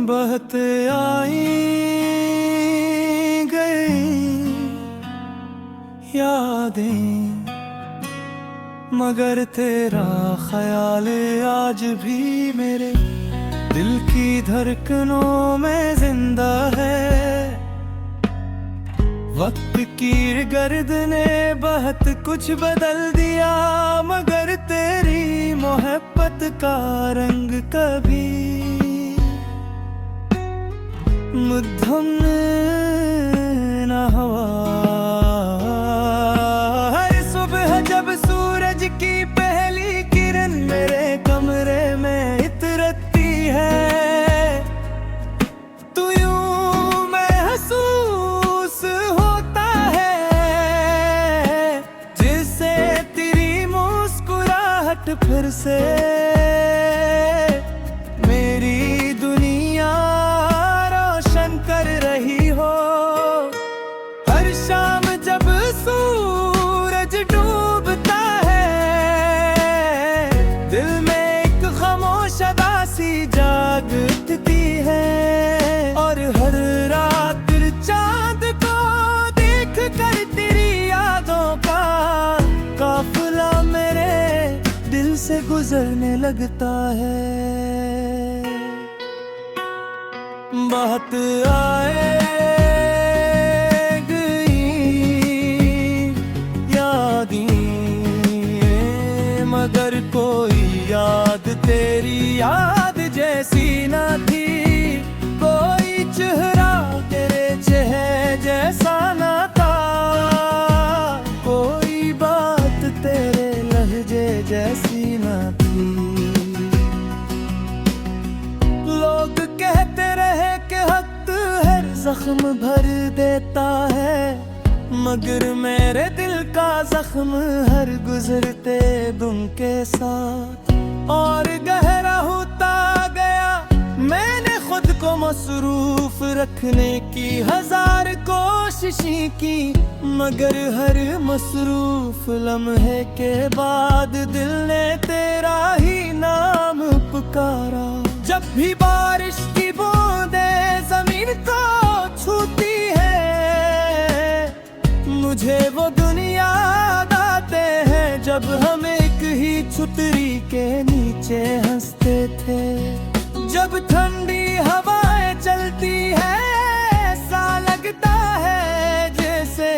बहते आई गई यादें, मगर तेरा ख्याल आज भी मेरे दिल की धड़कनों में जिंदा है। वक्त की गर्द ने बहुत कुछ बदल दिया, मगर तेरी मोहब्बत का रंग कभी मुद्दम न हुआ। हर सुबह जब सूरज की पहली किरण मेरे कमरे में इतरती है, तू यूं महसूस होता है जिससे तेरी मुस्कुराहट फिर से मेरी दुनिया रोशन कर रही हो। हर शाम जब सूरज डूबता है, दिल में एक खामोश अदासी जाग उठती है, और हर रात चांद को देख कर तेरी यादों का काफिला मेरे दिल से गुजरने लगता है। बात आए मगर कोई याद तेरी याद जैसी न थी, कोई चेहरा तेरे चेहरे जैसा न था, कोई बात तेरे लहजे जैसी न थी। लोग कहते रहे कि वक्त हर जख्म भर देता है, मगर मेरे दिल का जख्म हर गुजरते दिन के साथ और गहरा होता गया। मैंने खुद को मसरूफ रखने की हजार कोशिशें की, मगर हर मसरूफ लम्हे के बाद दिल ने तेरा ही नाम पुकारा। जब भी बारिश की बूंदें जमीन को छूती है, मुझे वो दुनिया याद आते हैं जब हम एक ही छतरी के नीचे हंसते थे। जब ठंडी हवाएं चलती है, ऐसा लगता है जैसे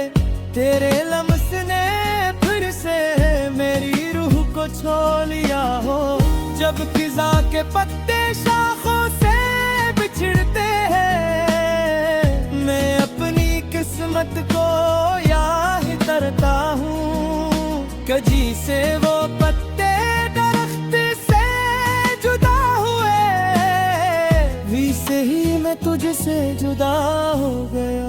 तेरे लम्स ने फिर से मेरी रूह को छू लिया हो। जब फिजा के पत्ते शाखों से बिछड़ते हैं, मैं अपनी किस्मत को करता हूँ, कजी से वो पत्ते दरख्त से जुदा हुए, वैसे ही मैं तुझसे जुदा हो गया।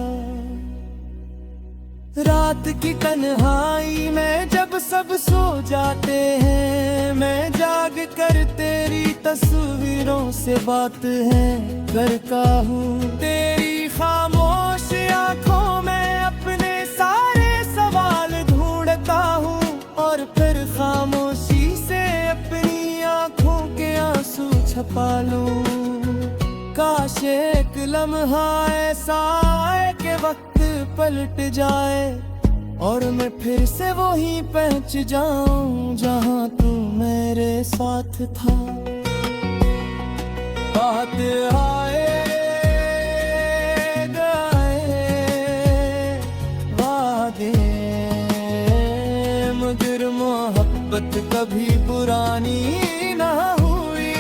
रात की तन्हाई में जब सब सो जाते हैं, मैं जाग कर तेरी तस्वीरों से बात है करता हूँ। तेरी खामोश आंखों में अपने सारे सवाल ढूंढता हूँ, और फिर खामोशी से अपनी आंखों के आंसू छपा लूं। काश एक लम्हा ऐसा आए कि वक्त पलट जाए, और मैं फिर से वहीं पहुंच जाऊं जहां तू मेरे साथ था। बात आए मोहब्बत कभी पुरानी ना हुई,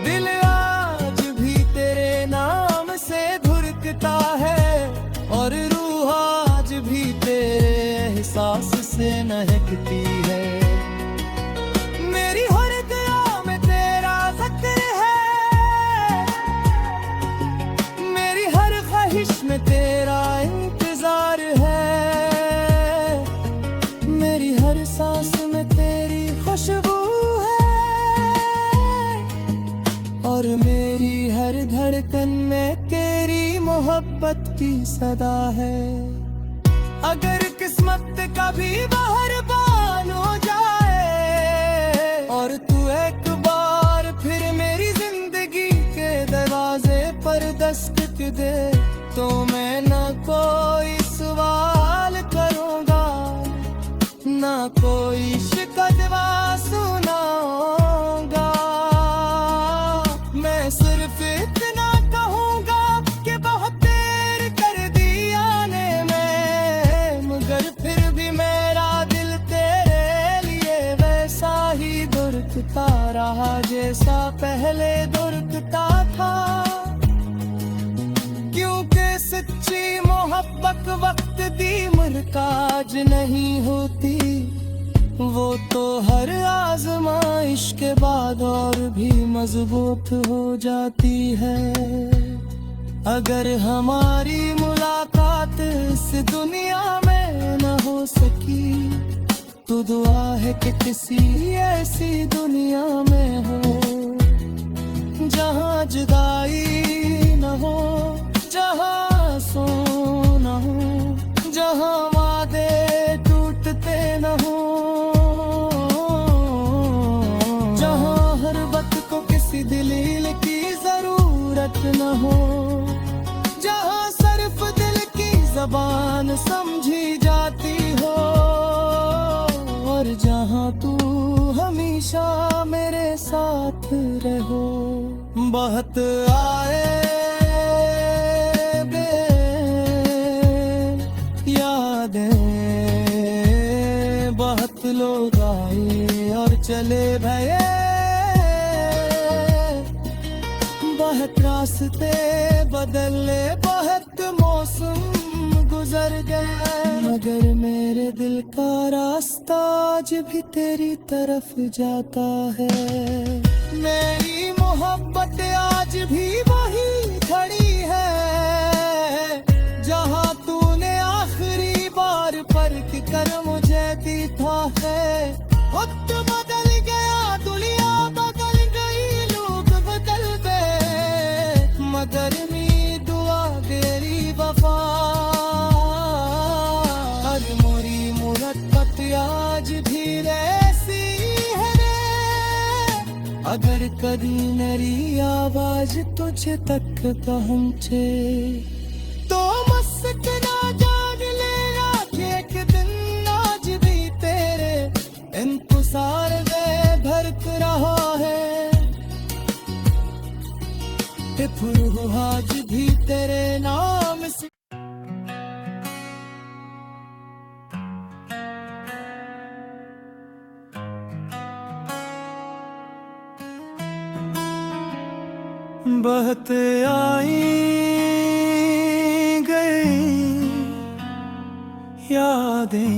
दिल आज भी तेरे नाम से धुरकता है, और रूह आज भी तेरे एहसास से महकती है। मेरी हर दुआ में तेरा जिक्र है, मेरी हर ख्वाहिश में तेरा इंतजार है, सांस में तेरी खुशबू है, और मेरी हर धड़कन में तेरी मोहब्बत की सदा है। अगर किस्मत कभी बाहर बान हो जाए, और तू एक बार फिर मेरी जिंदगी दे तो मैं न कोई सवाल करूँगा, ना कोई शिकवा सुनाऊंगा। मैं सिर्फ इतना कहूँगा कि बहुत देर कर दी आने में, मगर फिर भी मेरा दिल तेरे लिए वैसा ही धड़कता रहा जैसा पहले धड़कता था। क्योंकि सच्ची मोहब्बत वक्त दी मुरकाज नहीं होती, वो तो हर आजमाइश के बाद और भी मजबूत हो जाती है। अगर हमारी मुलाकात इस दुनिया में न हो सकी, तो दुआ है कि किसी ऐसी दुनिया में हो जहाँ जुदाई न हो, जहाँ सो न हो, जहाँ वादे टूटते न हो, जहाँ हर वक्त को किसी दलील की जरूरत न हो, जहाँ सिर्फ दिल की जबान समझी जाती हो, और जहाँ तू हमेशा मेरे साथ रहो। बहुत आए बे यादें, बहुत लोग आए और चले भये, बहुत रास्ते बदले, बहुत मौसम गुजर गए, मगर मेरे दिल का रास्ता आज भी तेरी तरफ जाता है। मेरी मोहब्बत आज भी वही खड़ी है जहाँ तूने आखिरी बार परख कर मुझे देखा है। वक्त बदल गया, दुनिया बदल गई, लोग बदल गए, मगर मेरी दुआ तेरी वफा हर मोरी मुरक्कत आज भी ऐसी है रे। अगर कभी मेरी आवाज तुझे तक पहुँचे तो मुस्कुरा जान लेना कि एक दिन आज भी तेरे इंतजार में भरक रहा है। फिर आज भी तेरे नाम से बहत आई गई यादें,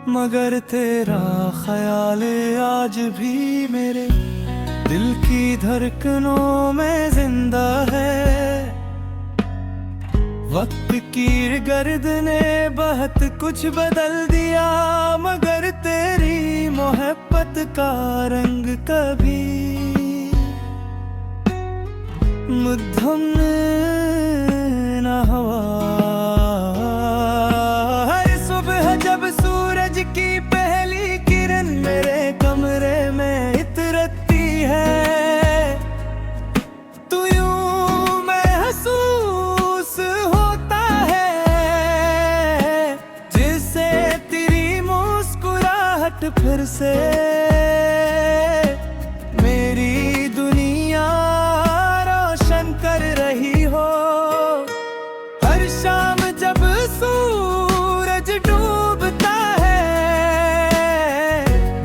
मगर तेरा ख्याल आज भी मेरे दिल की धड़कनों में जिंदा है। वक्त की गर्द ने बहुत कुछ बदल दिया, मगर तेरी मोहब्बत का रंग कभी मुद्दम न हुआ। हर सुबह जब सूरज की पहली किरण मेरे कमरे में इतरती है, तू यूं महसूस होता है जिससे तेरी मुस्कुराहट फिर से मेरी दुनिया कर रही हो। हर शाम जब सूरज डूबता है,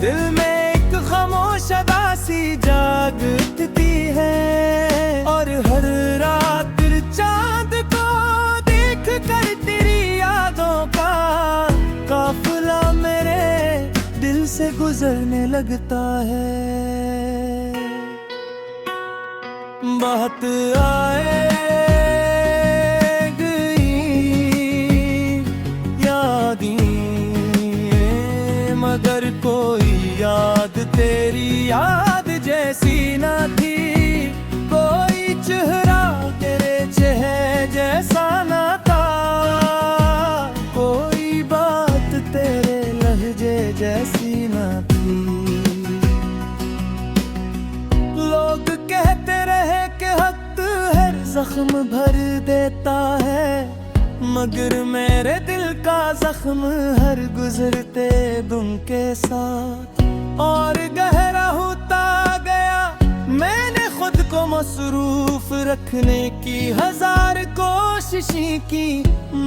दिल में एक खामोश उदासी जाग उठती है, और हर रात चांद को देख कर तेरी यादों का काफिला मेरे दिल से गुजरने लगता है। बहुत आए गई यादें, मगर कोई याद तेरी याद जैसी न थी, कोई चेहरा तेरे चेहरे जैसा न था, कोई बात तेरे लहजे जैसी न थी। लोग कहते रहे कि हक हर जख्म भर देता है, मगर मेरे दिल का जख्म हर गुजरते दिन के साथ और गहरा होता गया। मैंने खुद को मसरूफ रखने की हजार कोशिशें की,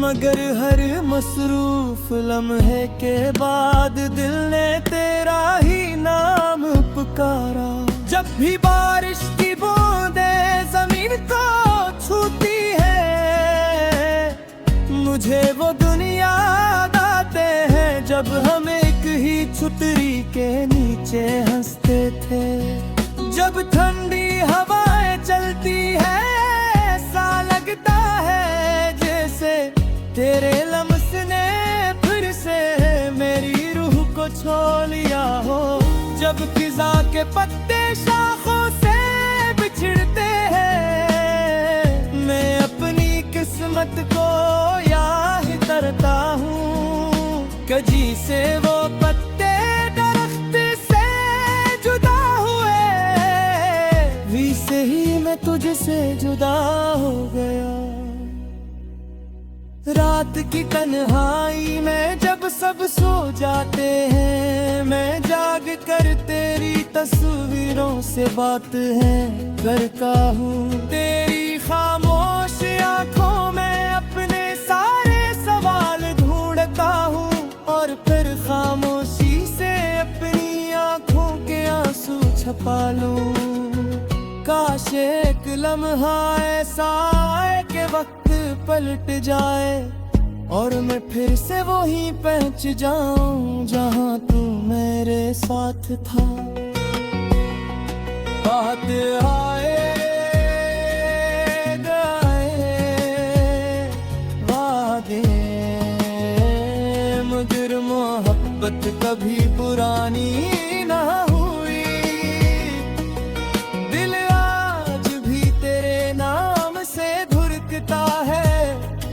मगर हर मसरूफ लम्हे के बाद दिल ने तेरा ही नाम पुकारा। जब भी बारिश की बूंदें जमीन को छूती है, मुझे वो दुनिया याद आते हैं जब हम एक ही छतरी के नीचे हंसते थे। जब ठंडी हवाएं चलती है, ऐसा लगता है जैसे तेरे लम्स ने फिर से मेरी रूह को छू लिया हो। जब फिजा के पत्ते शाखों से बिछड़ते हैं, मैं अपनी किस्मत को याद करता हूँ। कजी से वो पत्ते दरख्त से जुदा हुए, वी से ही मैं तुझसे जुदा हो गया। रात की तन्हाई में जब सब सो जाते हैं, मैं जाग कर तेरी तस्वीरों से बात है करता हूँ। तेरी खामोश आंखों में अपने सारे सवाल ढूंढता हूँ, और फिर खामोशी से अपनी आंखों के आंसू छुपा लूं। काश एक लम्हा ऐसा आए कि वक्त पलट जाए और मैं फिर से वहीं पहुंच जाऊं जहां तू मेरे साथ था। बात आए गए वादे, मगर मोहब्बत कभी पुरानी ना हुई। दिल आज भी तेरे नाम से धुरकता है,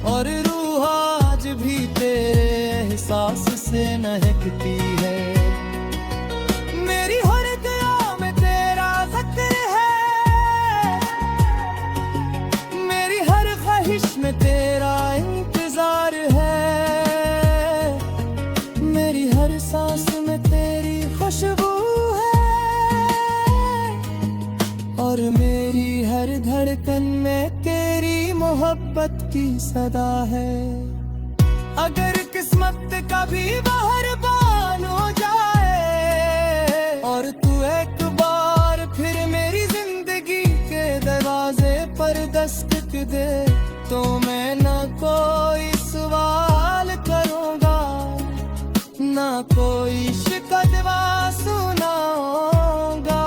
और रूह आज भी तेरे एहसास से महकती है। मेरी हर दुआ में तेरा जिक्र है, मेरी हर ख्वाहिश में तेरा इंतजार है, मेरी हर सांस में तेरी खुशबू है, और मेरी हर धड़कन में तेरी मोहब्बत की सदा है। अगर किस्मत कभी बहरबान हो जाए और तू एक बार फिर मेरी जिंदगी के दरवाजे पर दस्तक दे, तो मैं ना कोई सवाल करूँगा, ना कोई शिकवा सुनाऊंगा।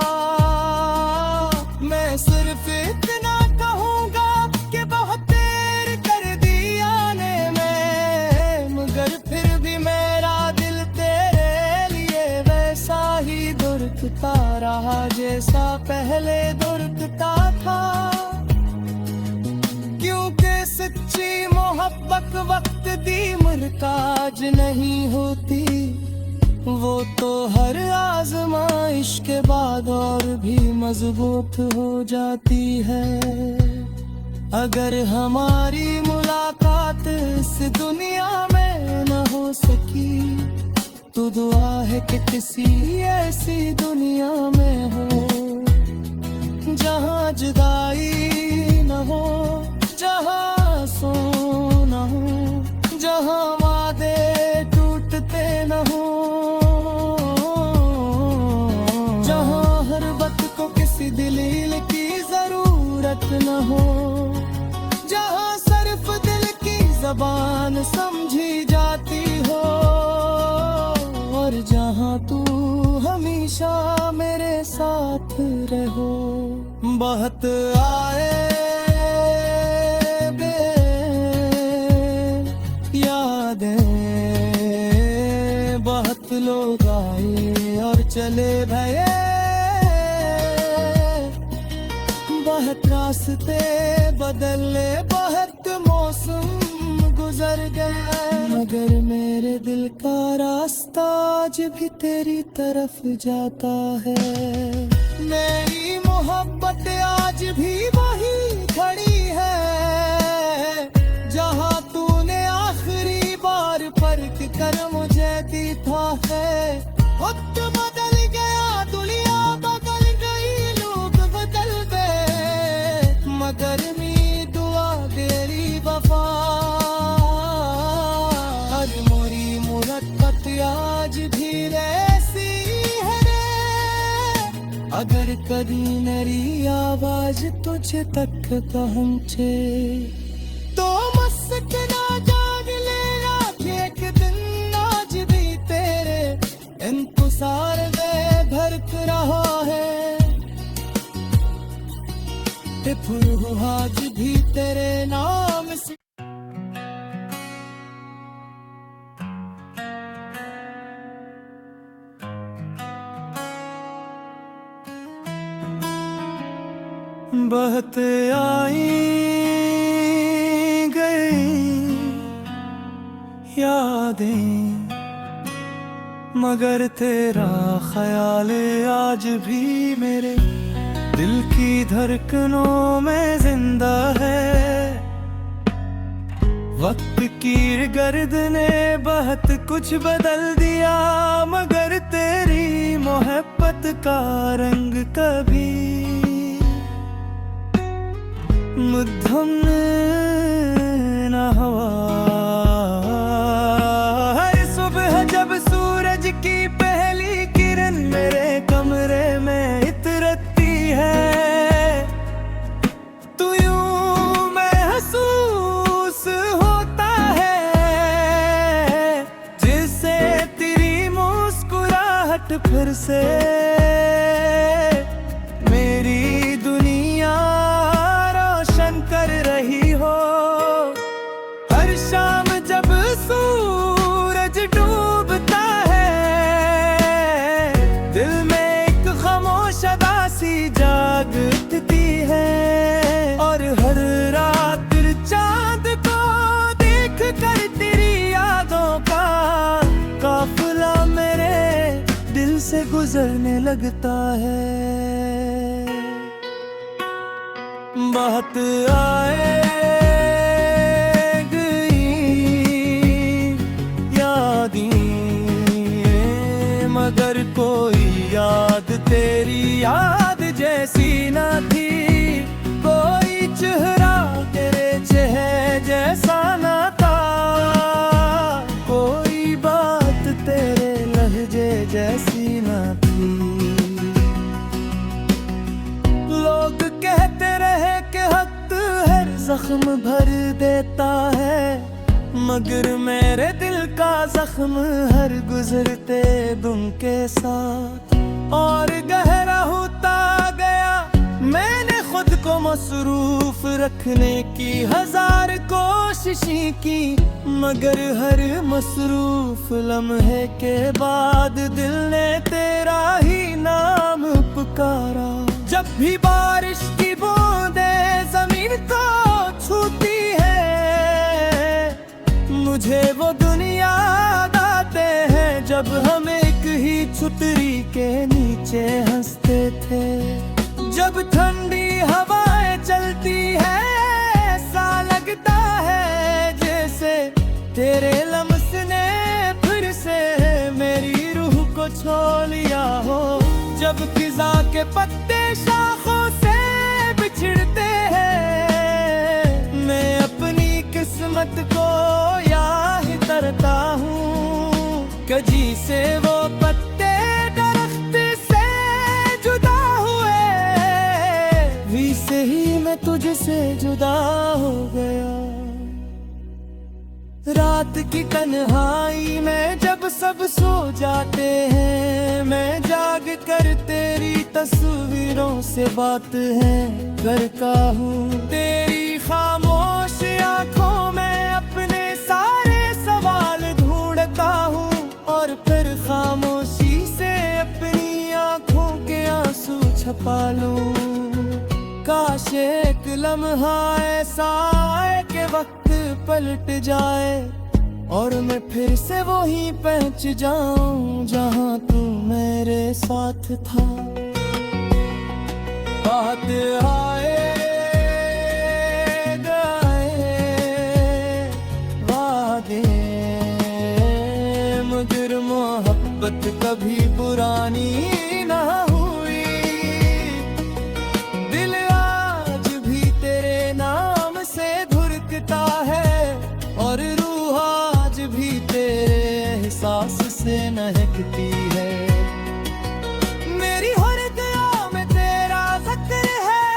मैं सिर्फ इतना कहूँगा कि बहुत देर कर दी आने में, मगर फिर भी मेरा दिल तेरे लिए वैसा ही धड़कता रहा जैसा पहले धड़कता था। क्योंकि सच्ची मोहब्बत वक्त दी मुहताज नहीं होती, वो तो हर आजमाइश के बाद और भी मजबूत हो जाती है। अगर हमारी मुलाकात इस दुनिया में न हो सकी, तो दुआ है कि किसी ऐसी दुनिया में हो जहाँ जुदाई न हो, जहाँ सो न हो, जहाँ वादे टूटते न हो, जहाँ हर वक्त को किसी दलील की जरूरत न हो, जहाँ सिर्फ दिल की जबान समझी जाती हो, और जहाँ तू हमेशा मेरे साथ रहो। बहुत आए बे यादें, बहुत लोग आए और चले भये, बहुत रास्ते बदले, बहुत मौसम गुजर गए, मगर मेरे दिल का रास्ता आज भी तेरी तरफ जाता है। मेरी मोहब्बत आज भी वही खड़ी है जहां तूने आखिरी बार परख कर मुझे दीथा है। वक्त बदल गया, दुनिया बदल गई, लोग बदल गए, मगर मेरी दुआ तेरी वफा हर मोरी मुरक्कत आज भी ऐसी है रे। अगर कभी मेरी आवाज तुझ तक पहुंचे तो मस्त ना जाग लेना कि एक दिन आज भी तेरे इंतजार में भरक रहा है। फिर आज भी तेरे नाम से बहते आई गई यादें, मगर तेरा ख्याल आज भी मेरे दिल की धड़कनों में जिंदा है। वक्त की गर्द ने बहुत कुछ बदल दिया, मगर तेरी मोहब्बत का रंग कभी मुद्दम न हुआ। हर सुबह जब सूरज की पहली किरण मेरे कमरे में इतरती है, तू यूं महसूस होता है जिससे तेरी मुस्कुराहट फिर से मेरी दुनिया कर रही हो। हर शाम जब सूरज डूबता है, दिल में एक खामोश उदासी जाग उठती है, और हर रात चांद को देख कर तेरी यादों का काफिला मेरे दिल से गुजरने लगता है। बात आए गई यादें, मगर कोई याद तेरी याद जैसी न थी, कोई चेहरा तेरे चेहरे जैसा न था, कोई बात तेरे लहजे जैसी न थी। लोग कहते रहे कि वक्त हर जख्म भर देता है, मगर मेरे दिल का जख्म हर गुजरते दिन के साथ और गहरा होता गया। मैंने खुद को मसरूफ रखने की हजार कोशिशें की, मगर हर मसरूफ लम्हे के बाद दिल ने तेरा ही नाम पुकारा। जब भी बारिश की बूंदें जमीन को छूती है, मुझे वो दुनिया याद आते हैं जब हम एक ही छतरी के नीचे हंसते थे। जब ठंडी हवाएं चलती है, ऐसा लगता है जैसे तेरे लम्स ने फिर से मेरी रूह को छू लिया हो। जब फिजा के पत्ते शाखों से बिछड़ते हैं, मैं अपनी किस्मत को याद करता हूँ, कजी से वो पत्ते दरख्त से जुदा हुए, भी से ही मैं तुझसे जुदा हो गया। रात की तन्हाई में जब सब सो जाते हैं, मैं जाग कर तेरी तस्वीरों से बात है करता हूँ। तेरी खामोश आंखों में अपने सारे सवाल ढूंढता हूँ, और फिर खामोशी से अपनी आंखों के आंसू छपा लूं। काश एक लम्हा ऐसा आए कि वक्त पलट जाए, और मैं फिर से वहीं पहुंच जाऊं जहां तू मेरे साथ था। बात आए गए वादे, मगर मोहब्बत कभी पुरानी ना हुई। दिल आज भी तेरे नाम से धुरकता है, और रूह आज भी तेरे एहसास से महकती है। मेरी हर दुआ में तेरा जिक्र है,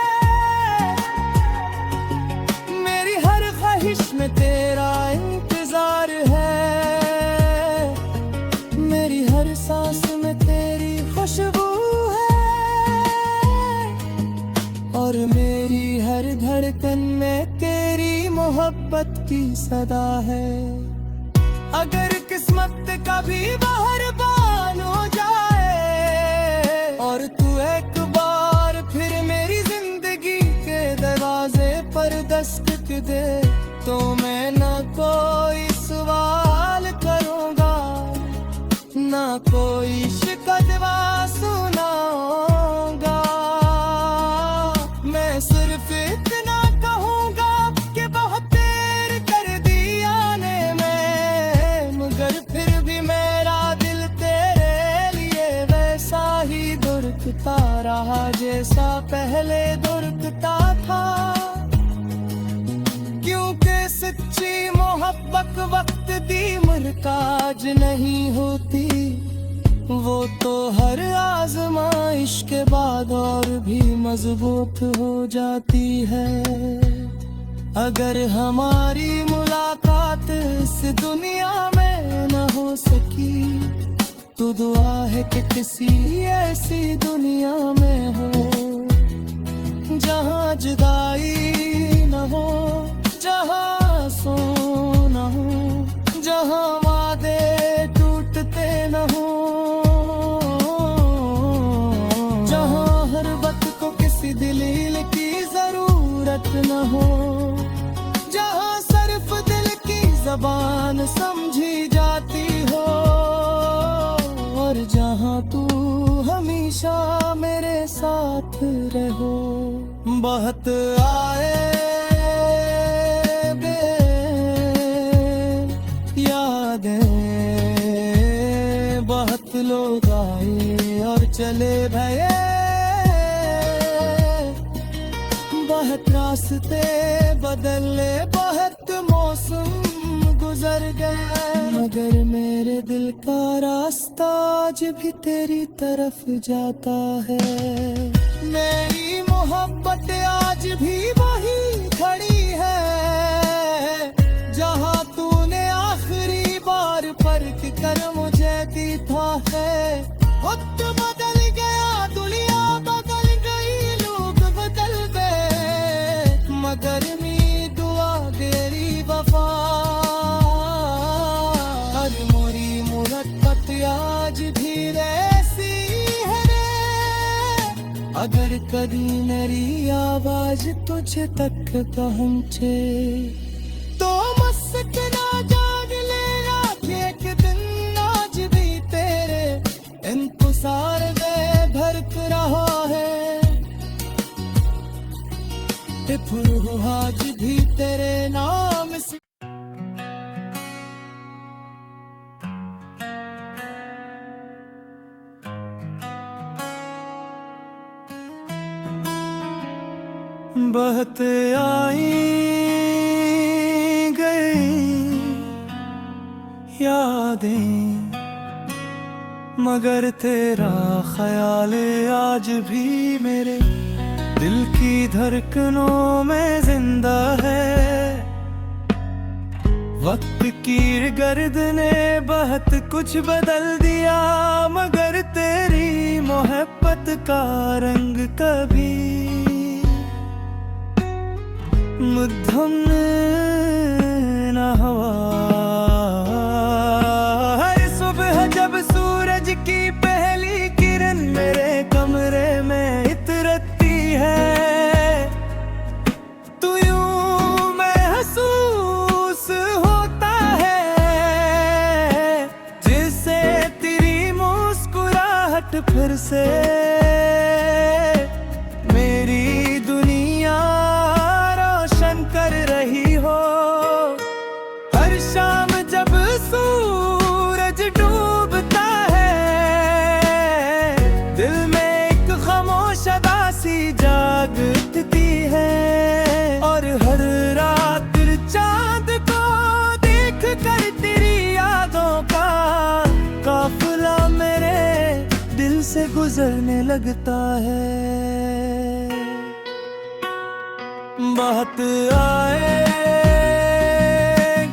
मेरी हर ख्वाहिश में तेरा इंतजार है, मेरी हर सांस में तेरी खुशबू है, और मेरी हर धड़कन में तेरी मोहब्बत की सदा है। अगर किस्मत कभी बाहर बान हो जाए, और तू एक बार फिर मेरी जिंदगी के दरवाजे पर दस्तक दे, तो मैं ना कोई सवाल करूँगा, ना कोई शिकवा सुनाऊंगा। मैं सिर्फ इतना कहूँगा कि बहुत देर कर दी आने में, मगर फिर भी मेरा दिल तेरे लिए वैसा ही धुरकता रहा जैसा पहले धुरकता था। क्योंकि सच्ची मोहब्बत वक्त दी मुरकाज नहीं होती, वो तो हर आजमाइश के बाद और भी मजबूत हो जाती है। अगर हमारी मुलाकात इस दुनिया में न हो सकी, तो दुआ है कि किसी ऐसी दुनिया में हो, जहाँ जुदाई न हो, जहाँ सो न हो, जहाँ वादे टूटते न हो, जहाँ हर वक्त को किसी दलील की जरूरत न हो, जहाँ सिर्फ दिल की जबान समझी जाती हो, और जहाँ तू हमेशा मेरे साथ रहो। बहुत आए बहुत लोग आए और चले गए, बहुत रास्ते बदले, बहुत मौसम गुजर गए, मगर मेरे दिल का रास्ता आज भी तेरी तरफ जाता है। मेरी मोहब्बत आज भी वही खड़ी है, जहाँ तूने आखिरी बार परख कर मुझे दीथा है। वक्त बदल गया, दुनिया बदल गई, लोग बदल गए, मगर मेरी दुआ तेरी वफा, हर मोरी मुहब्बत आज भी ऐसी है रे। अगर कभी मेरी आवाज तुझ तक पहुँचे, तो मुझसे ना जाग लेना कि एक दिन आज भी तेरे इंतजार में भरक रहा है। फिर आज भी तेरे नाम से बहुत आई गई यादें, मगर तेरा ख्याल आज भी मेरे दिल की धड़कनों में जिंदा है। वक्त की गर्द ने बहुत कुछ बदल दिया, मगर तेरी मोहब्बत का रंग कभी मुद्दम न हुआ। हर सुबह जब सूरज की पहली किरण मेरे कमरे में इतरती है, तू यूं महसूस होता है जिससे तेरी मुस्कुराहट फिर से मेरी गुजरने लगता है। बात आए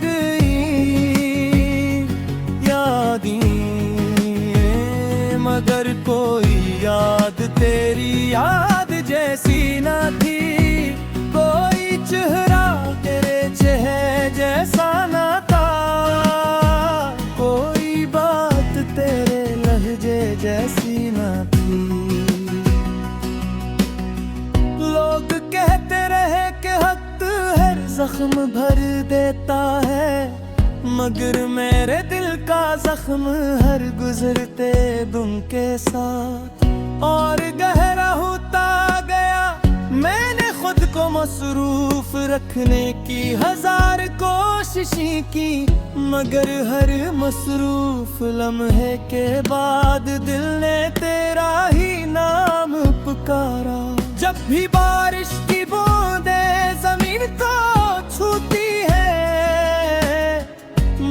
गई यादें, मगर कोई याद तेरी याद जैसी न थी। कोई चेहरा तेरे चेहरे जैसा न था, कोई बात तेरे लहजे जैसी न थी। लोग कहते रहे कि वक्त हर जख्म भर देता है, मगर मेरे दिल का जख्म हर गुजरते दिन के साथ और गहरा होता गया। मैंने खुद को मसरूफ रखने की हजार कोशिशें की, मगर हर मसरूफ लम्हे के बाद दिल ने तेरा ही नाम पुकारा। जब भी बारिश की बूंदें जमीन को छूती है,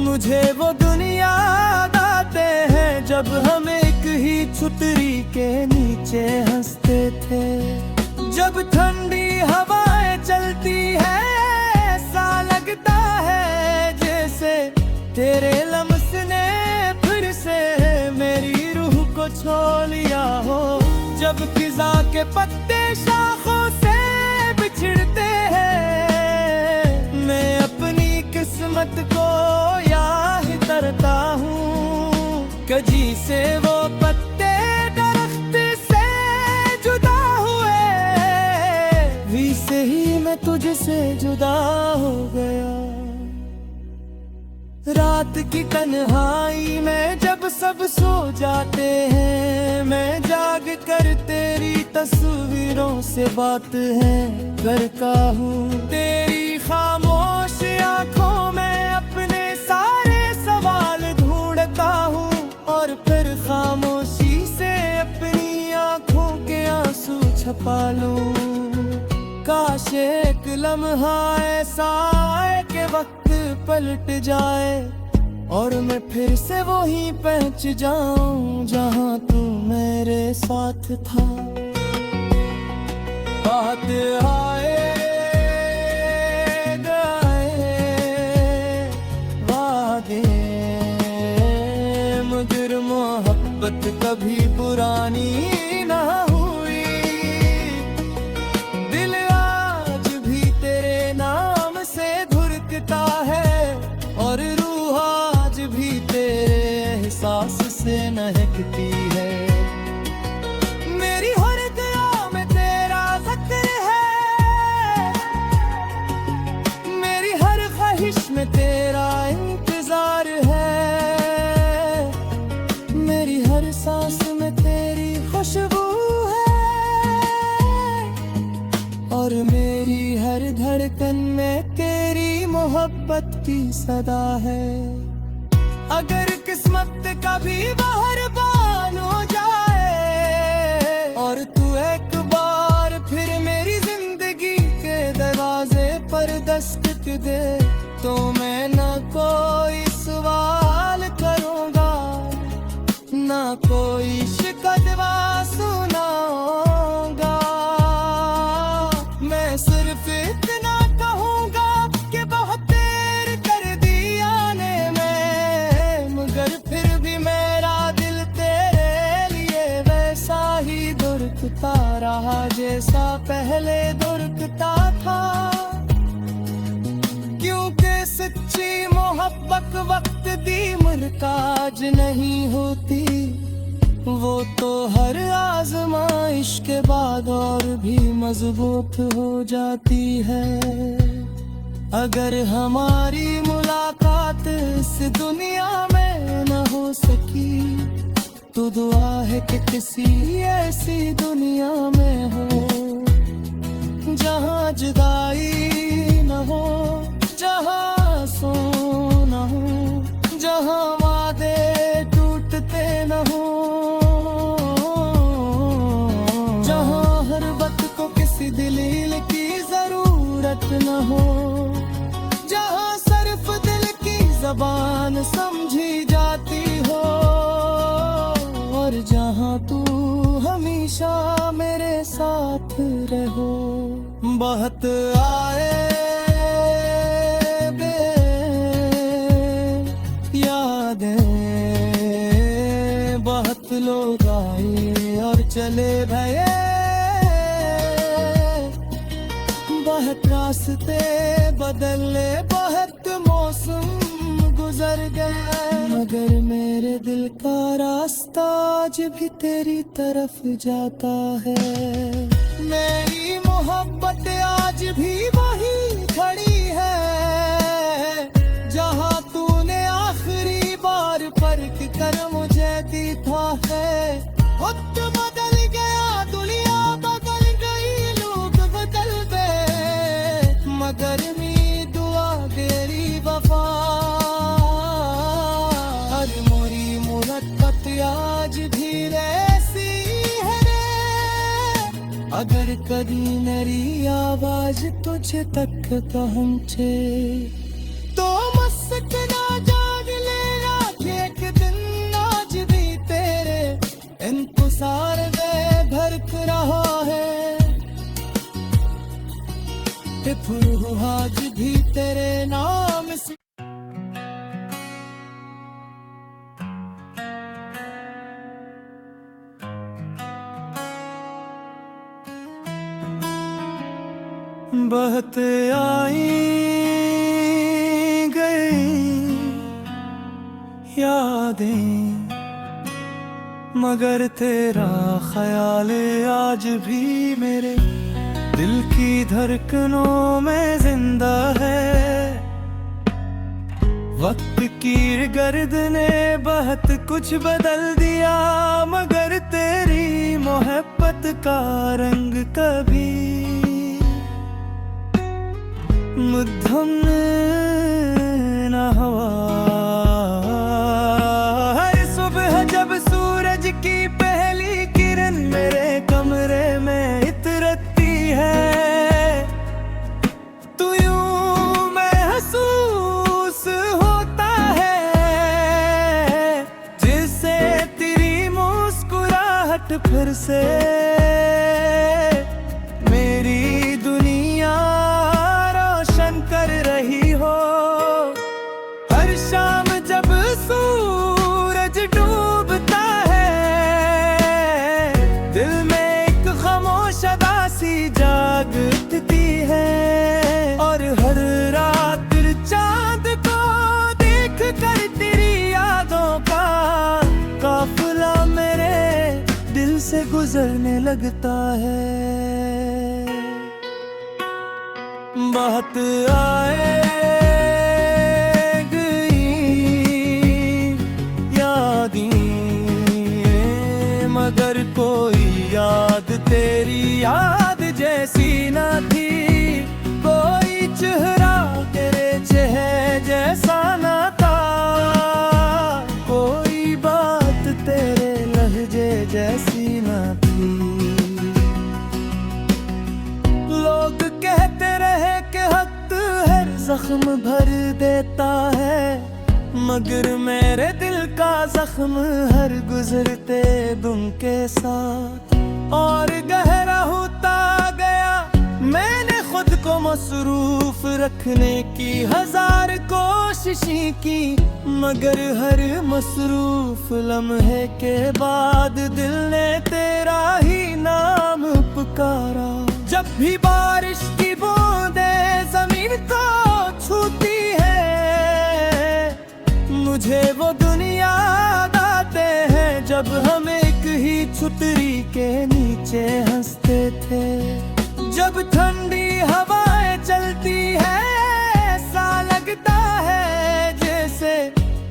मुझे वो दुनिया याद आते हैं जब हम एक ही छतरी के नीचे हंसते थे। जब ठंडी हवाएं चलती है, ऐसा लगता है जैसे तेरे लम्स ने फिर से मेरी रूह को छू लिया हो। जब फिजा के पत्ते शाखों से बिछड़ते हैं, मैं अपनी किस्मत को याद करता हूँ। कजी से वो पत्ते दरख्त से जुदा हुए, भी से ही मैं तुझसे जुदा हो गया। रात की तन्हाई में जब सब सो जाते हैं, मैं जाग कर तेरी तस्वीरों से बात है करता हूँ। तेरी खामोश आंखों में अपने सारे सवाल ढूंढता हूँ, और फिर खामोशी से अपनी आंखों के आंसू छपा लूं। काश एक लम्हा ऐसा आए कि वक्त पलट जाए और मैं फिर से वहीं पहुंच जाऊं जहां तू मेरे साथ था। बात आए गए वादे, मगर मोहब्बत कभी पुरानी ना हुई। दिल आज भी तेरे नाम से धुरकता है, और रूह आज भी तेरे एहसास से महकती है। मेरी हर दुआ में तेरा जिक्र है, मेरी हर ख्वाहिश में तेरा इंतजार है, मेरी हर सांस में तेरी खुशबू है, और मेरी हर धड़कन में तेरी मोहब्बत की सदा है। अगर किस्मत कभी बहरबान हो जाए और तू एक बार फिर मेरी जिंदगी के दरवाजे पर दस्तक दे, तो मैं ना कोई सवाल करूँगा, ना कोई शिकवा सुनाऊंगा। मैं सिर्फ इतना कहूँगा कि बहुत देर कर दी आने में, मगर फिर भी मेरा दिल तेरे लिए वैसा ही धुरकता रहा जैसा पहले धुरकता था। क्योंकि सच्ची मोहब्बत वक्त दी मुरताज नहीं होती, वो तो हर आजमाइश के बाद और भी मजबूत हो जाती है। अगर हमारी मुलाकात इस दुनिया में न हो सकी, तो दुआ है कि किसी ऐसी दुनिया में हो जहाँ जुदाई न हो, जहाँ सो न हो, जहाँ वादे टूटते न हो, जहाँ हर वक्त को किसी दलील की जरूरत न हो, जहाँ सिर्फ दिल की जबान समझी जाती हो, और जहाँ तू हमेशा मेरे साथ रहो। बहुत आए बे यादें, बहुत लोग आए और चले गए, बहुत रास्ते बदले, बहुत मौसम गुजर गए, मगर मेरे दिल का रास्ता आज भी तेरी तरफ जाता है। मेरी मोहब्बत आज भी वही खड़ी है जहाँ तूने आखिरी बार फर्क कर मुझे देखा है। वक्त बदल गया, दुनिया बदल गई, लोग बदल गए, मगर मेरी दुआ तेरी वफा हर मोरी मुहब्बत आज भी ऐसी है रे। अगर कभी मेरी आवाज तुझ तक पहुँचे तो मस्त ना जाग लेना कि एक दिन आज भी तेरे इंतजार में भरक रहा है। फिर आज भी तेरे नाम से बहुत आई गई यादें, मगर तेरा ख्याल आज भी मेरे दिल की धड़कनों में जिंदा है। वक्त की गर्द ने बहुत कुछ बदल दिया, मगर तेरी मोहब्बत का रंग कभी मुद्दम न हुआ। हर सुबह जब सूरज की पहली किरण मेरे कमरे में इतरती है, तू यूं महसूस होता है जिससे तेरी मुस्कुराहट फिर से मेरी दुनिया कर रही हो। हर शाम जब सूरज डूबता है, दिल में एक खामोश उदासी जाग उठती है, और हर रात चांद को देख कर तेरी यादों का काफिला मेरे दिल से गुजरने लगता है। बहुत आए गई यादें, मगर कोई याद तेरी याद जैसी न थी, कोई चेहरा तेरे चेहरे जैसा न था, कोई बात तेरे लहजे जैसी न थी। लोग कहते रहे कि वक्त हर जख्म भर देता है, मगर मेरे दिल का जख्म हर गुजरते दिन के साथ और गहरा होता गया। मैंने खुद को मसरूफ रखने की हजार कोशिशें की, मगर हर मसरूफ लम्हे के बाद दिल ने तेरा ही नाम पुकारा। जब भी बारिश की बूंदें जमीन को छूती है, मुझे वो दुनिया याद आते हैं जब हम एक ही छतरी के नीचे हंसते थे। जब ठंडी हवाएं चलती है, ऐसा लगता है जैसे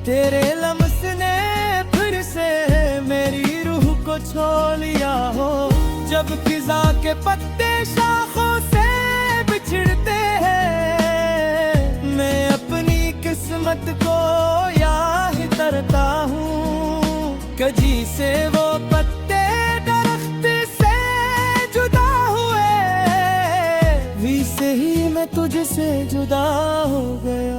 तेरे लम्स ने फिर से मेरी रूह को छू लिया हो। जब फिजा के पत्ते शाखों से बिछड़ते हैं, मैं अपनी किस्मत को याद करता हूँ, कजी से वो पत्ते दरख्त से जुदा हुए, वैसे ही मैं तुझसे जुदा हो गया।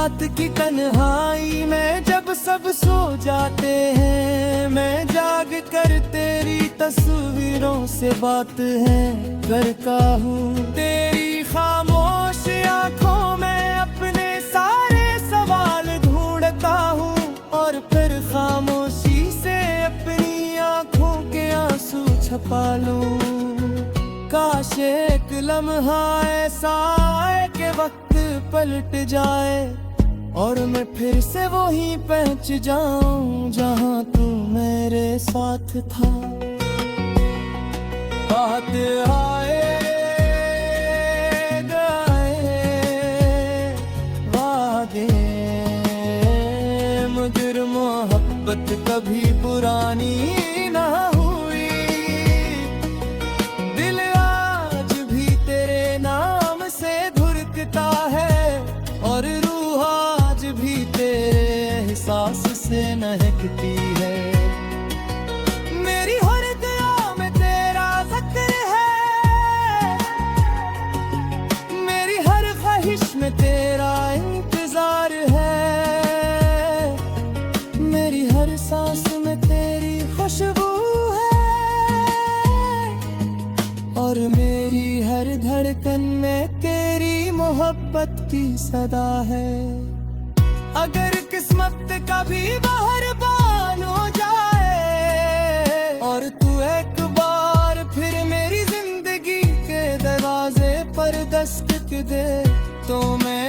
रात की तन्हाई में जब सब सो जाते हैं, मैं जाग कर तेरी तस्वीरों से बात है करता हूँ। तेरी खामोश आंखों में अपने सारे सवाल ढूंढता हूँ, और फिर खामोशी से अपनी आंखों के आंसू छपा लूं। काश एक लम्हा ऐसा आए कि वक्त पलट जाए, और मैं फिर से वहीं पहुंच जाऊं जहां तू मेरे साथ था। बात आए गए वादे, मगर मोहब्बत कभी पुरानी ना हुई। दिल आज भी तेरे नाम से धुरकता है, और रूह आज भी तेरे एहसास से महकती है। मेरी हर दुआ में तेरा जिक्र है, मेरी हर ख्वाहिश में तेरा इंतजार है, मेरी हर सांस में तेरी खुशबू है, और मेरी हर धड़कन में तेरी मोहब्बत की सदा है। अगर किस्मत कभी बाहर बान हो जाए, और तू एक बार फिर मेरी जिंदगी के दरवाजे पर दस्तक दे, तो मैं